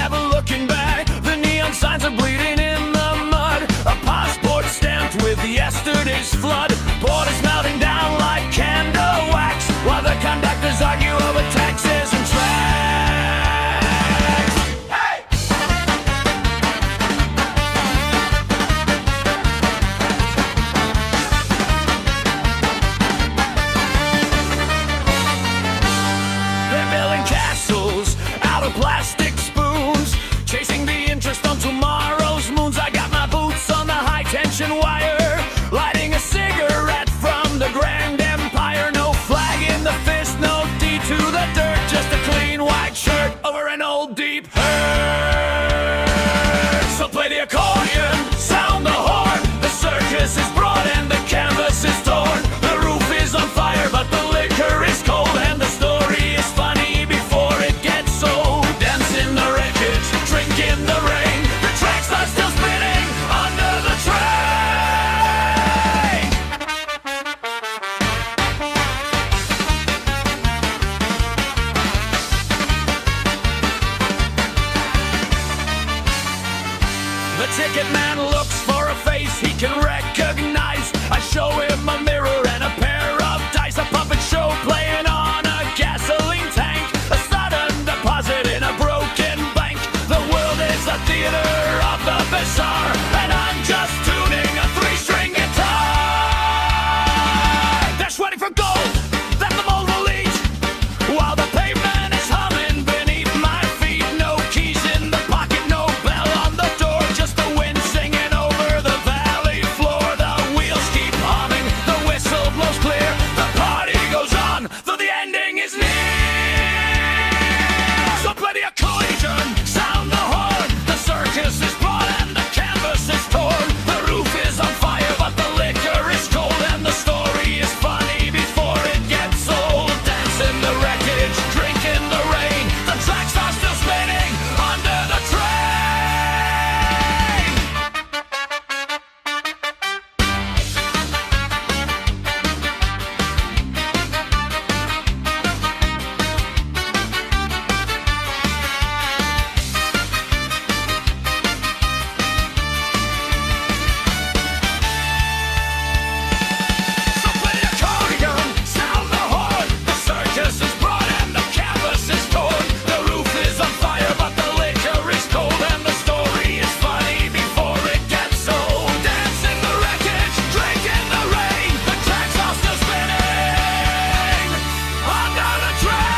never looking back. The neon signs are bleeding in the mud. A passport stamped with yesterday's flood. Borders melting down like candle wax, while the conductors argue over taxes and tracks. Hey! They're building castles out of plastic spoons, chasing the interest on tomorrow's moons. I got my boots on the high tension wire, lighting a cigarette from the Grand Empire. No flag in the fist, no D to the dirt, just a clean white shirt over an old deep hurt. So play the accordion, sound the horn. The circus is broad and the canvas is torn. The roof is on fire but the liquor is cold, and the story is funny before it gets old. Dance in the wreckage, drink in the rain. The tracks are still spinning under the train. The ticket man looks for a face he can recognize. I show him a mirror and a pair of dice. A puppet show playing on a gasoline tank. A sudden deposit in a broken bank. The world is a theater of the bizarre, and I'm just tuning a three-string guitar. They're sweating for gold that the mold will eat, while the pavement is humming beneath my feet. No keys in the pocket, no bell on the door, just the wind singing over the valley floor. The wheels keep humming, the whistle blows clear. The party goes on, though the ending is near. So play the accordion, sound the horn. The circus is broad and the canvas is torn. The roof is on fire but the liquor is cold, and the story is funny before it gets old. Dance in the wreckage, drink in the rain. The tracks are still spinning under the train. So play the accordion, sound the horn. The circus is broad and the canvas is torn. The roof is on fire but the liquor is cold, and the story is funny before it gets old. Dance in the wreckage, drink in the rain. The tracks are still spinning under the train.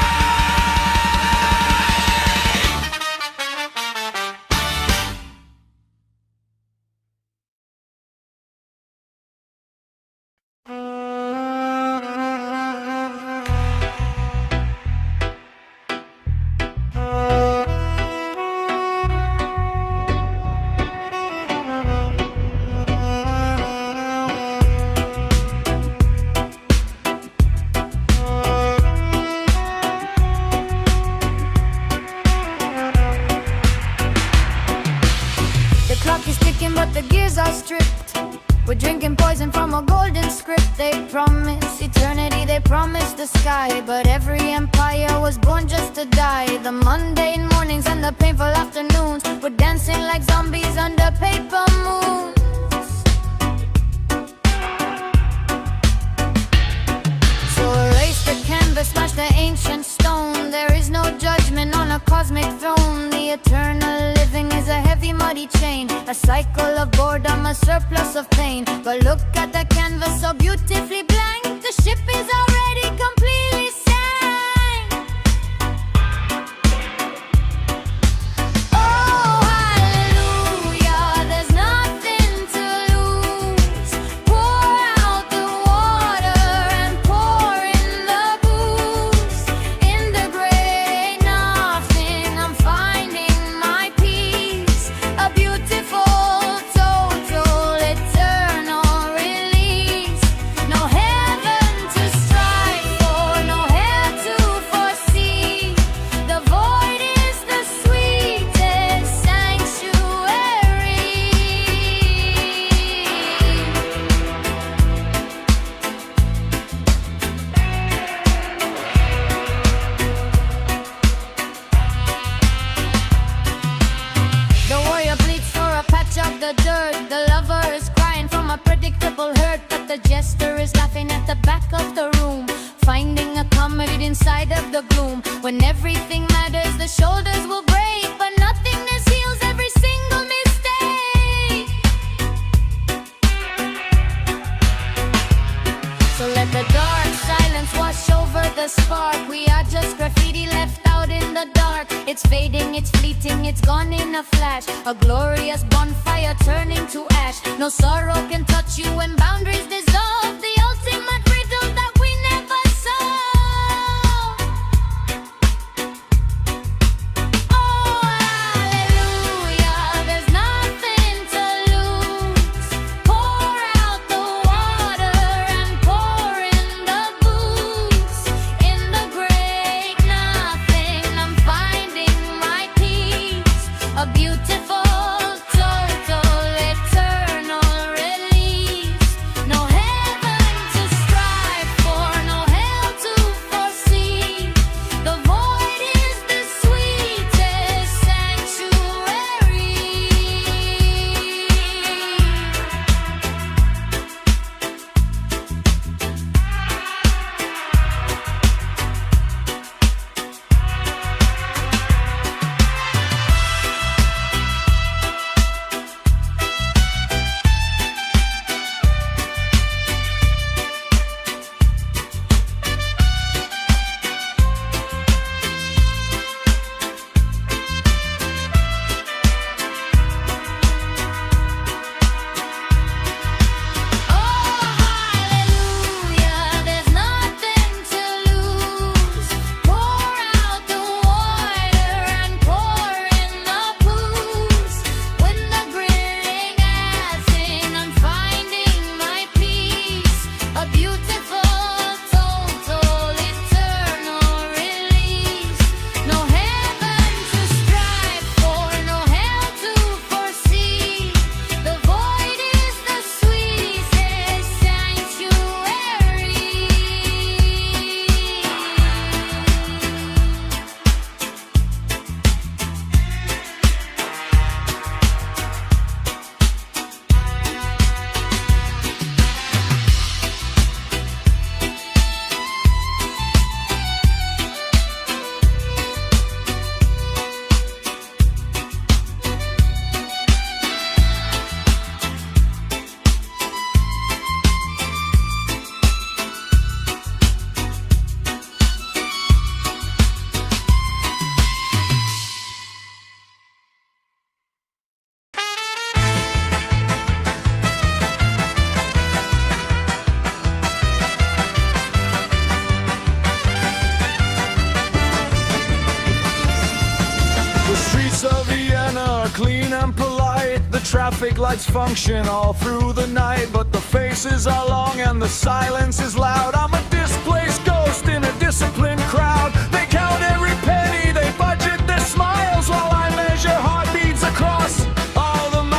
The clock is ticking but the gears are stripped. We're drinking poison from a golden script. They promise eternity, they promise the sky, but every empire was born just to die. The mundane mornings and the painful afternoons, we're dancing like zombies under paper moons. So erase the canvas, smash the ancient stone. There is no judgment on a cosmic throne. The eternal living is a heavy muddy chain, a cycle of boredom, a surplus of pain. But look at the canvas so beautifully blank. The ship is already completely sank. Oh, hallelujah, there's nothing to lose. Pour out the water and pour in the booze. In the gray ain't nothing, I'm finding my peace. A beautiful total eternal release. No heaven to strive for, no the dirt. The lover is crying from a predictable hurt, but the jester is laughing at the back of the room, finding a comedy inside of the gloom. When everything matters, the shoulders will break, but nothingness heals every single mistake. So let the dark silence wash over the spark. We are just graffiti left out in the dark. It's fading, it's fleeting, it's gone in a flash. A glorious bonfire turning to ash. No sorrow can touch you when boundaries dissolve. The ultimate riddle that we never solve. Oh, hallelujah, there's nothing to lose. Pour out the water and pour in the booze. In the great nothing, I'm finding my peace. A beautiful, total, eternal release. No heaven to strive for, no hell to foresee. The void is the sweetest sanctuary. Clean and polite, the traffic lights function all through the night, but the faces are long and the silence is loud. I'm a displaced ghost in a disciplined crowd. They count every penny, they budget their smiles, while I measure heartbeats across all the miles.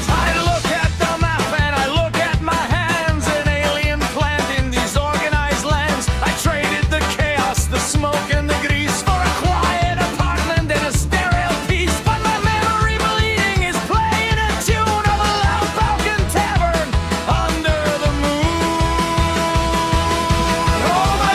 I look at the map and I look at my hands, an alien plant in these organized lands. I traded the chaos, the smoke and the grease for a quiet apartment and a sterile peace. But my memory bleeding is playing a tune of a loud Balkan tavern under the moon. Oh, my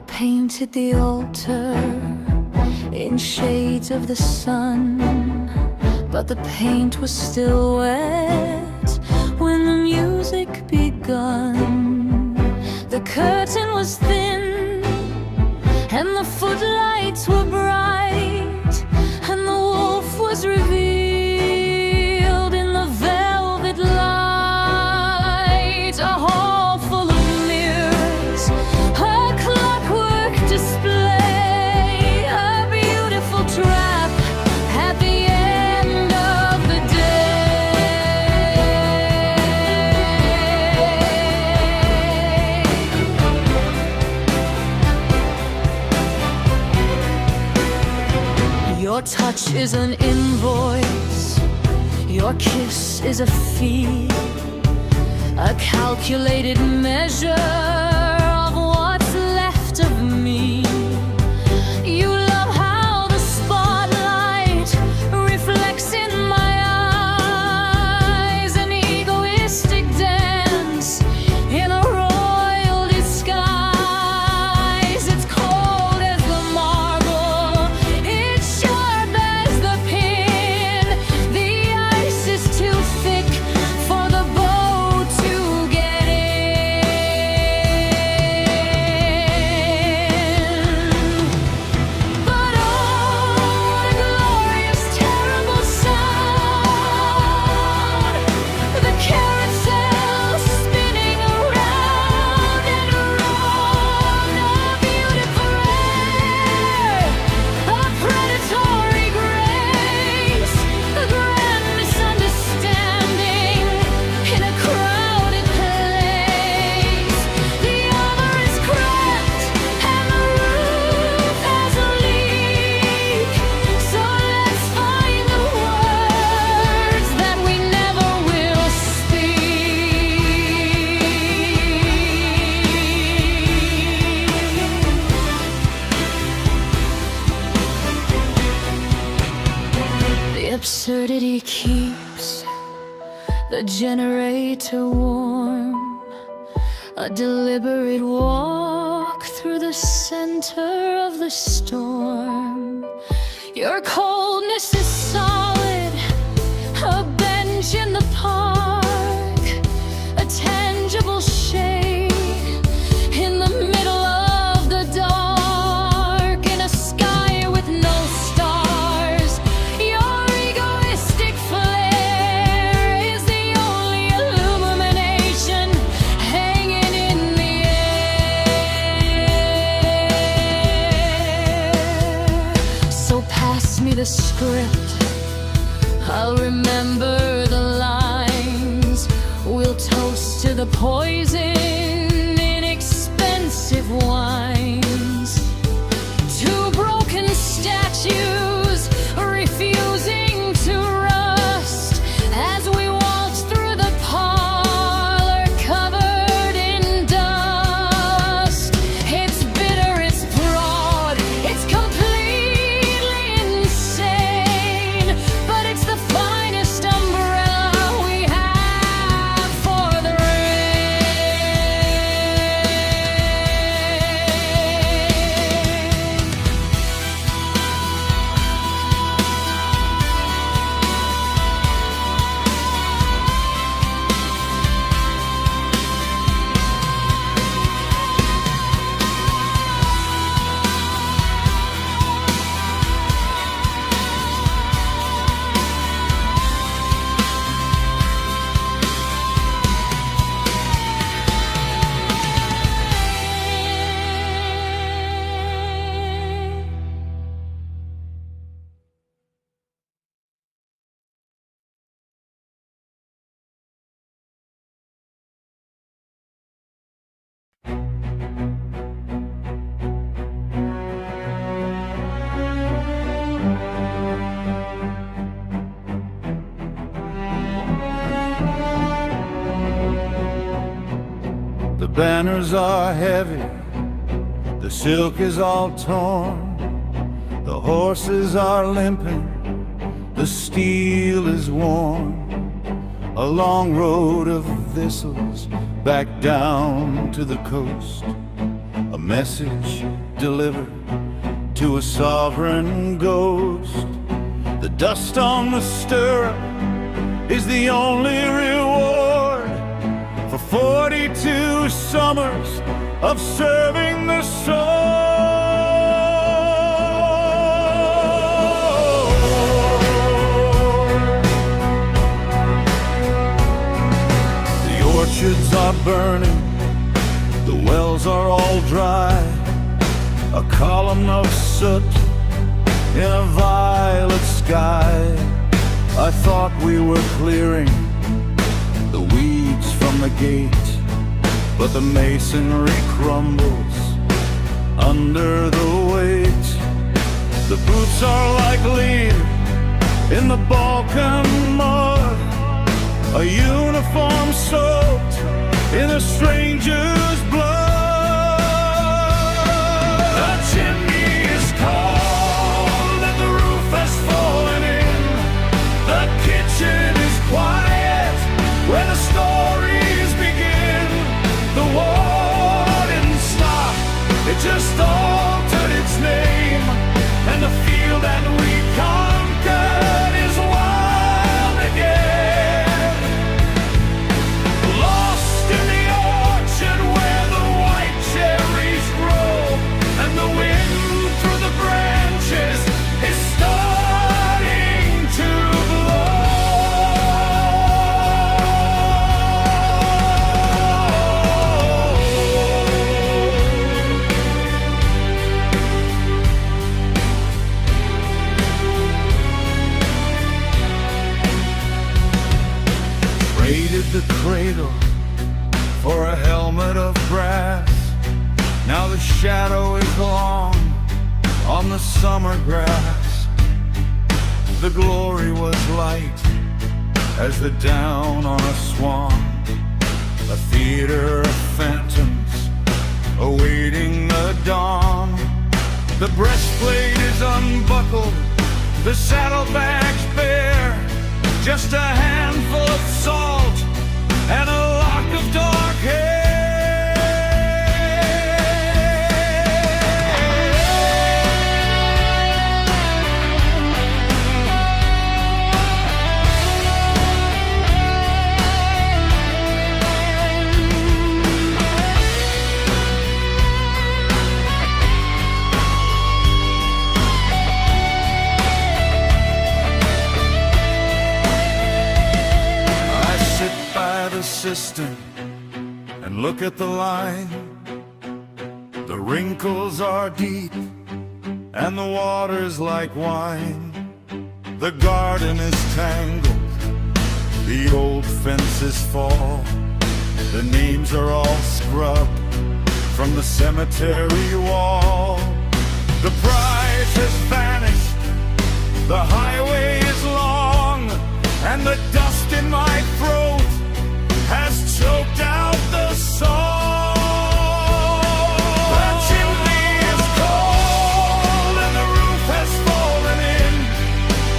painted the altar in shades of the sun, but the paint was still wet when the music begun. The curtain was thin and the footlights were bright, and the wolf was revealed in the velvet light. A hall full of mirrors, a clockwork display, a beautiful trap at the end of the day. Your touch is an invoice, your kiss is a fee, a calculated measure of what's left of me. You love how the spotlight reflects in my eyes, an egoistic dance in a royal disguise. It's cold as the marble, it's sharp as the pin. The ice is too thick for the boat to get in. But oh, what a glorious, terrible sound! The carousel spinning around and around, a beautiful air, a predatory grace, a grand misunderstanding in a crowded place. The armor is cracked and the roof has a leak, so let's find the words that we never will speak. The absurdity keeps the generator warm, a deliberate walk through the center of the storm. Your coldness is solid, a bench in the park, a tangible shade in the middle of the dark, in a sky with no stars. Your egoistic flare is the only illumination hanging in the air. So pass me the script, I'll remember the lines. We'll toast to the poison in expensive wines, two broken statues refusing to rust as we waltz through the parlor covered in dust. It's bitter, it's broad, it's completely insane, but it's the finest umbrella we have for the The banners are heavy, the silk is all torn, the horses are limping, the steel is worn. A long road of thistles back down to the coast. A message delivered to a sovereign ghost. The dust on the stirrup is the only reward for 42 summers of serving the soul. The orchards are burning, the wells are all dry, a column of soot in a violet sky. I thought we were clearing the weeds from the gate, but the masonry crumbles under the weight. The boots are like lead in the Balkan mud, a uniform soaked in a stranger's blood. The chimney is cold and the roof has fallen in. The kitchen is quiet where the stories begin. The war didn't stop, it just altered its name. And the field that we conquered is wild again. Lost in the orchard where the white cherries grow, and the wind through the branches is starting to blow. Traded the cradle for a helmet of brass. Now the shadow is long on the summer grass. The glory was light as the down on a swan, a theater of phantoms awaiting the dawn. The breastplate is unbuckled, the saddlebags bare, just a handful of salt and a lock of dark hair. Cistern and look at the line. The wrinkles are deep and the water's like wine. The garden is tangled, the old fences fall. The names are all scrubbed from the cemetery wall. The prize has vanished, the highway is long, and the dust in my throat has choked out the song. The chimney is cold and the roof has fallen in.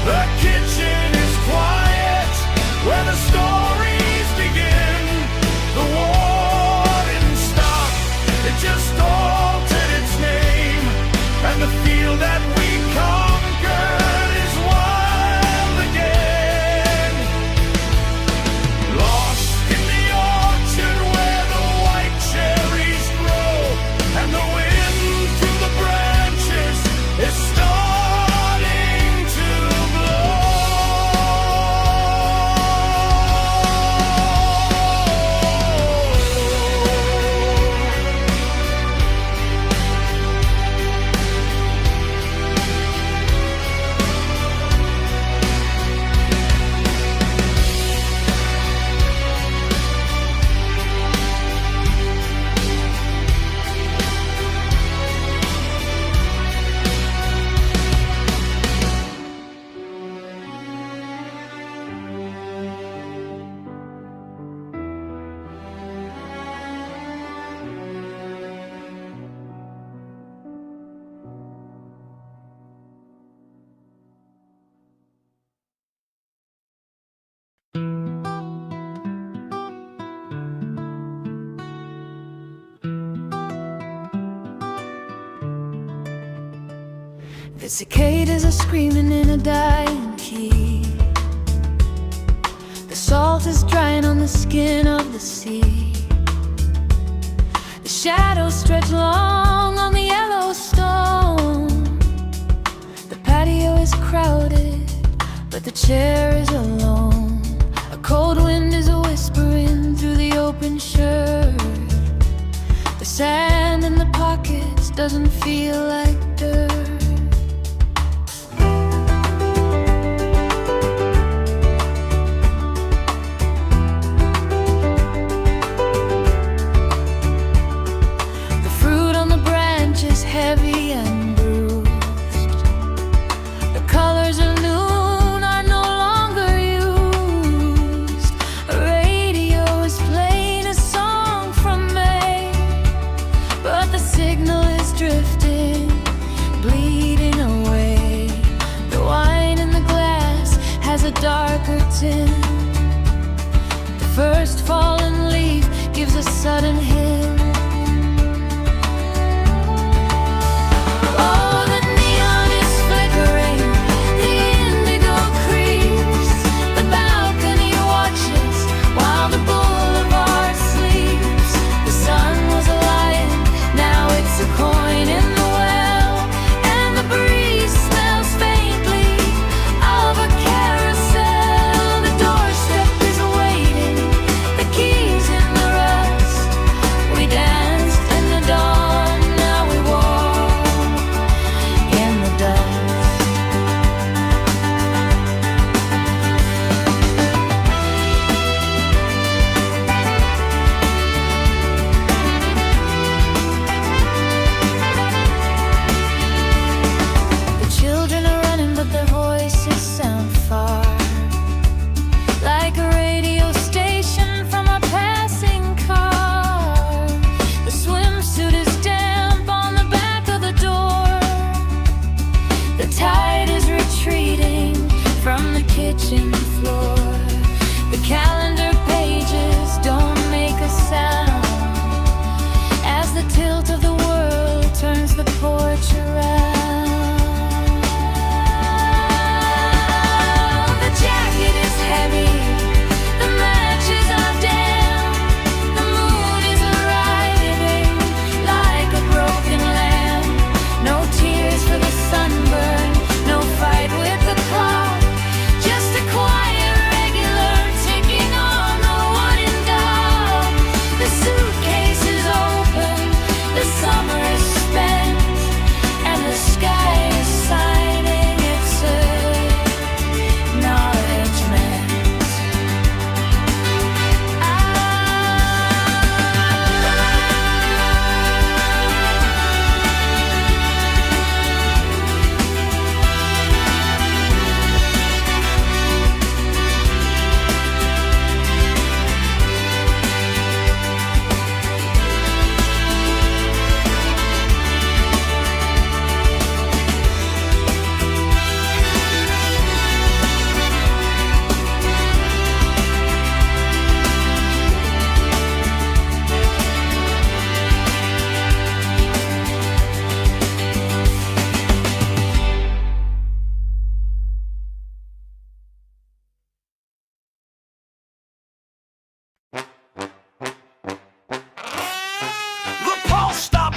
The kitchen is quiet where the stories begin. The war didn't stop, it just altered its name. And the field that we conquered is wild again. The cicadas are screaming in a dying key. The salt is drying on the skin of the sea. The shadows stretch long on the yellow stone. The patio is crowded, but the chair is alone. A cold wind is whispering through the open shirt. The sand in the pockets doesn't feel like dirt. Heavy and bruised. The colors of noon are no longer used. A radio is playing a song from May, but the signal is drifting, bleeding away. The wine in the glass has a darker tint. The first fallen leaf gives a sudden hint.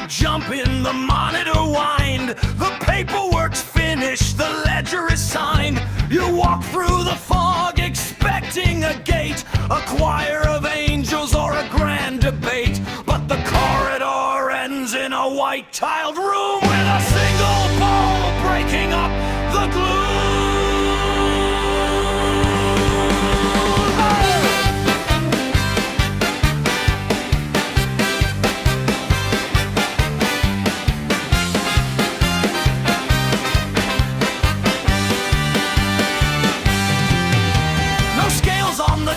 Jumping, the monitor whined, the paperwork's finished, the ledger is signed. You walk through the fog expecting a gate, a choir of angels or a grand debate. But the corridor ends in a white-tiled room with a single ball breaking up the gloom.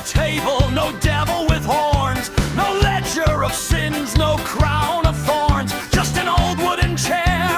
Table, no devil with horns, no ledger of sins, no crown of thorns, just an old wooden chair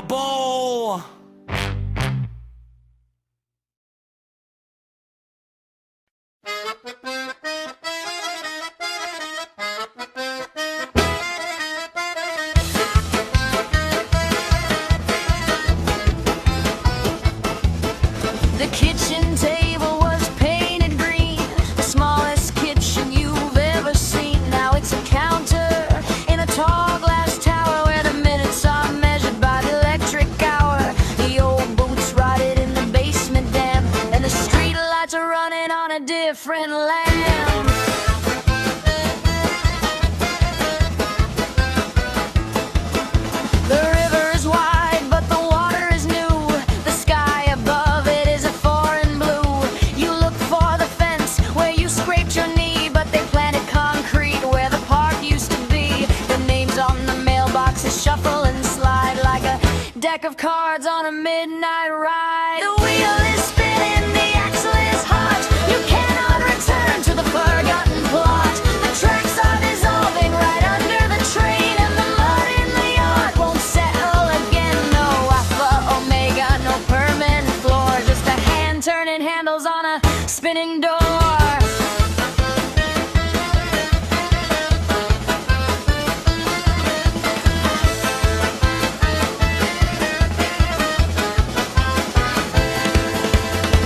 unforgivable. The kitchen table was painted green, the smallest kitchen you've ever seen. Now it's a counter in a tall glass tower where the minutes are measured by the electric hour. The old boots rotted in the basement damp, and the street lights are running on a different lamp. The river is wide, but the water is new. The sky above it is a foreign blue. You look for the fence where you scraped your knee, but they planted concrete where the park used to be. The names on the mailboxes shuffle and slide like a deck of cards on a midnight ride. The wheel is spinning, the axle is hot. You cannot return to the forgotten plot. The tracks are dissolving right under the train, and the mud in the yard won't settle again. No alpha, omega, no permanent floor, just a hand turning handles on a spinning door.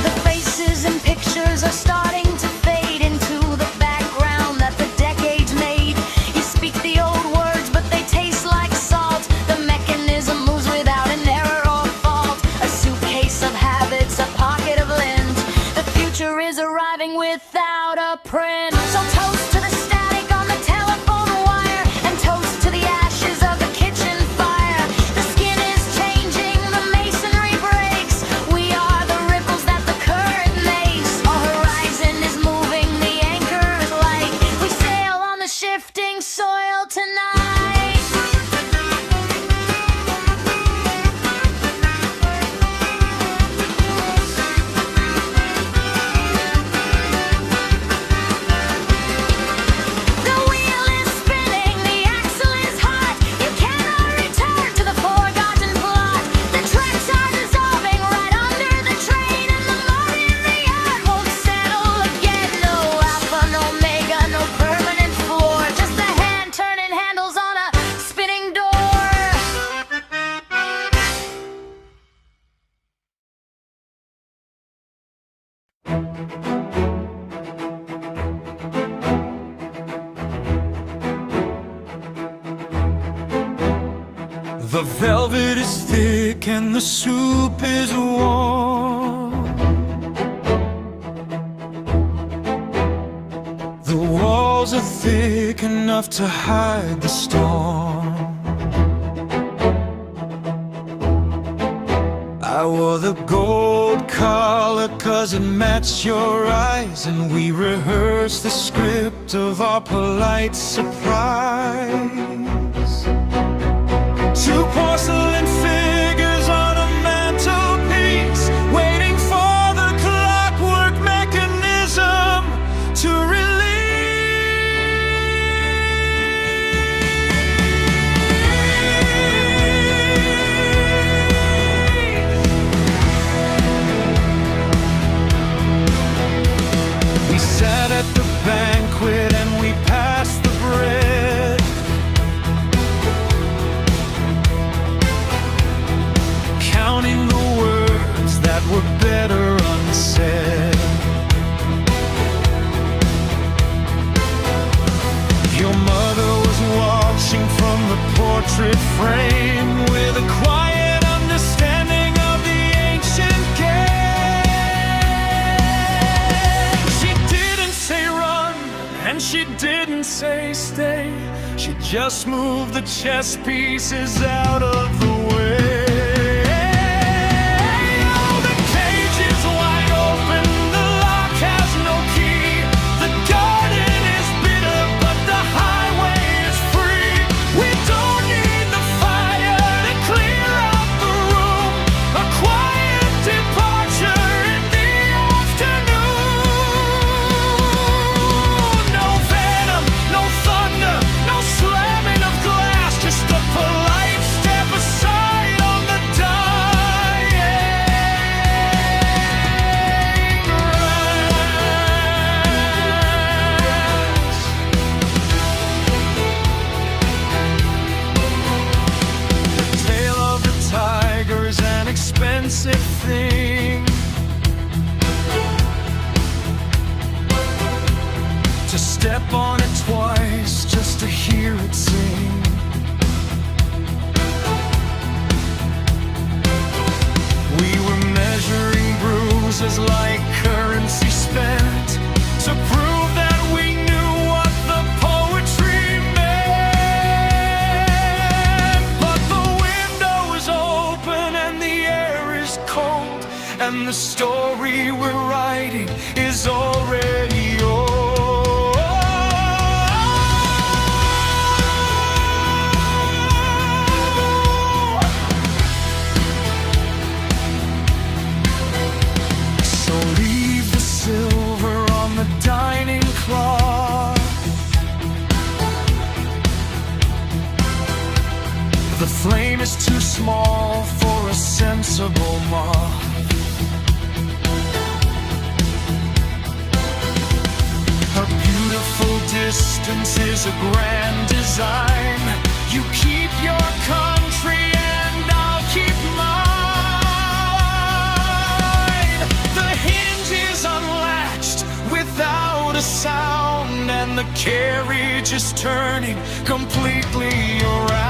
The faces and pictures are starting to fade into the background that the decades made. You speak the old words, but they taste like salt. The mechanism moves without an error or fault. A suitcase of habits, a pocket of lint. The future is arriving without a print. So toast to the static on the telephone wire, and toast to the ashes of the kitchen fire. The skin is changing, the masonry breaks. We are the ripples that the current makes. Our horizon is moving, the anchor is light. We sail on the shifting soil tonight. The wheel is spinning, the axle is hot. You cannot return to the forgotten plot. The tracks are dissolving right under the train, and the mud in the yard won't settle again. No alpha, no omega, no permanent floor, just a hand turning handles on a spinning door. The velvet is thick and the soup is warm. The walls are thick enough to hide the storm. I wore the gold collar 'cause it matched your eyes, and we rehearsed the script of our polite surprise. Two porcelain figures on a mantelpiece, waiting for the clockwork mechanism to release. We sat at the banquet and we passed the bread. Counting the words that were better unsaid. Your mother was watching from the portrait frame with a quiet understanding of the ancient game. She didn't say run, and she didn't say stay. She just moved the chess pieces out of the way. Just a polite step aside. and the story we're writing is already yours. So leave the silver on the dining cloth. The flame is too small for a sensible moth. A beautiful distance is a grand design. You keep your country and I'll keep mine. The hinge is unlatched without a sound, and the carriage is turning completely around.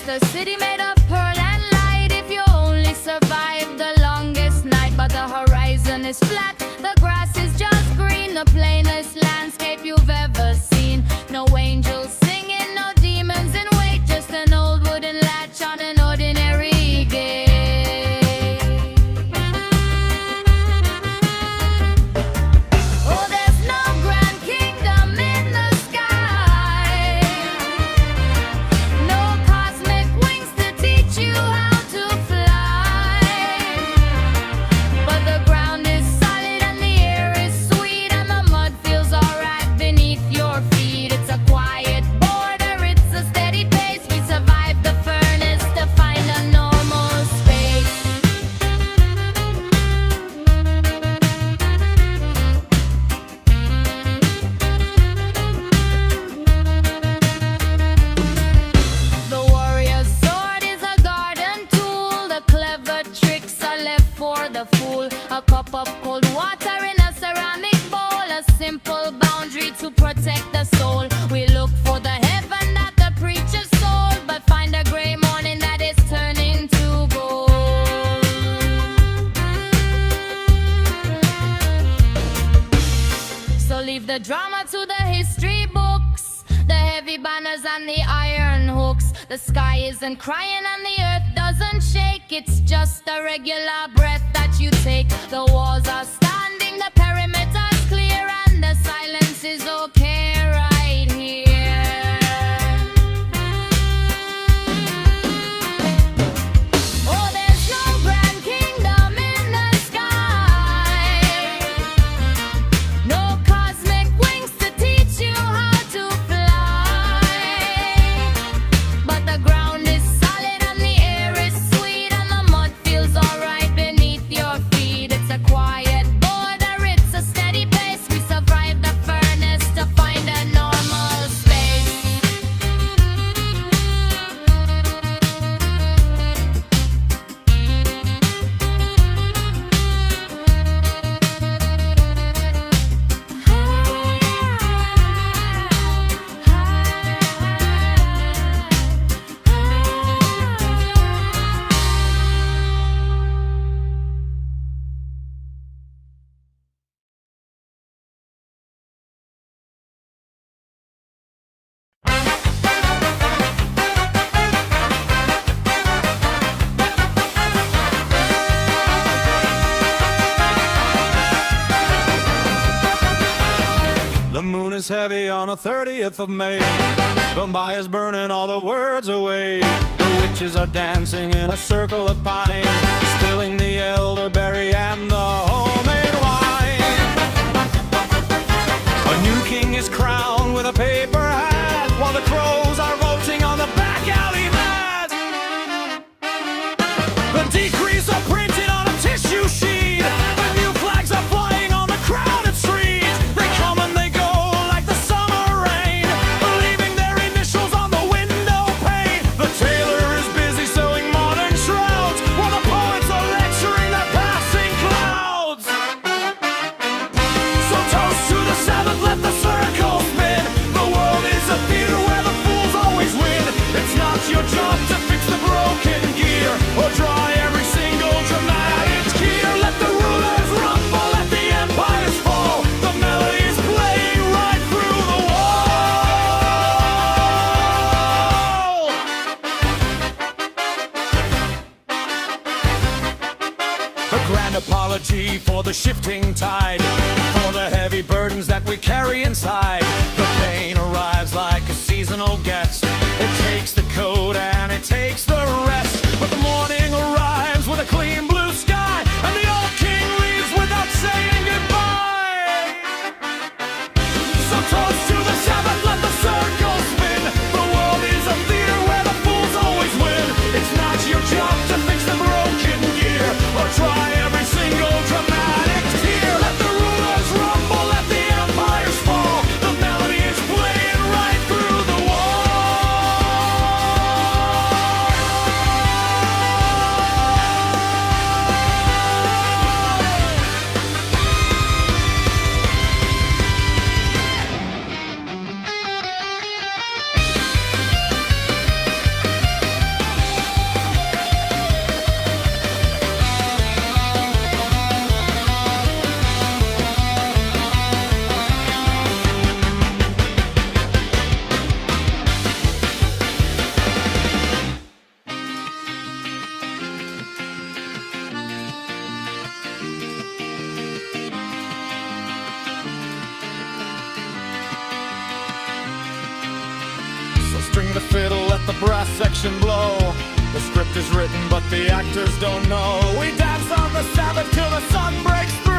It's the city made of pearl and light. If you only survive the longest night, but the horizon is flat, the grass is just green, the plainest landscape you've ever seen. No angels singing, no demons in wait, just an old wooden latch on an ordinary gate. Oh, there's no grand kingdom in the sky, no cosmic wings to teach you how to fly, but the ground is solid and the air is sweet and the mud feels alright beneath your feet. It's a quiet border, it's a steady pace. We survived the furnace to find a normal space. The warrior's sword is a garden tool. The clever tricks are left for the fool. A cup of cold water in a ceramic bowl, a simple boundary to protect the soul. We look for the heaven that the preacher sold, but find a gray morning that is turning to gold. So leave the drama to the history books, the heavy banners and the iron hooks. The sky isn't crying and the earth doesn't shake. It's just a regular breath that you take. The walls are standing, the perimeter's clear, and the silence is okay right here. Oh, there's no grand kingdom in the sky, no cosmic wings to teach you how to fly, but the ground is solid and the air is sweet and the mud feels alright beneath your feet. It's a quiet border, it's a steady pace. We survived the furnace to find a normal space. The moon is heavy on the 30th of May. The fire's burning all the words away. The witches are dancing in a circle of pine, spilling the elderberry and the homemade wine. A new king is crowned with a paper hat, while the crows are voting on the back alley mat. The decrees are printed on a tissue sheet. The new flags are flying on the crowded streets. They come and they go like the summer rain, leaving their initials on the window pane. The tailor is busy sewing modern shrouds, while the poets are lecturing their passing clouds. So toast to the Sabbath, let the circle spin. The world is a theater where the fools always win. It's not your job to fix the broken gear or dry every single dramatic tear. Let the rulers rumble, let the empires fall. The melodies playing right through the wall. A grand apology for the shifting tide, for the heavy burdens that we carry inside. The pain arrives like a seasonal guest. It takes the coat and it takes the rest. But the morning arrives with a clean blue sky, and the old king leaves without saying goodbye. So toast to the Sabbath, let the circle spin. The world is a theater where the fools always win. It's not your job to fix the broken gear or try every single dramatic tear. Let the rulers rumble, let the empires fall. The melody is playing right through the wall. String the fiddle, let the brass section blow. The script is written, but the actors don't know. We dance on the Sabbath till the sun breaks through.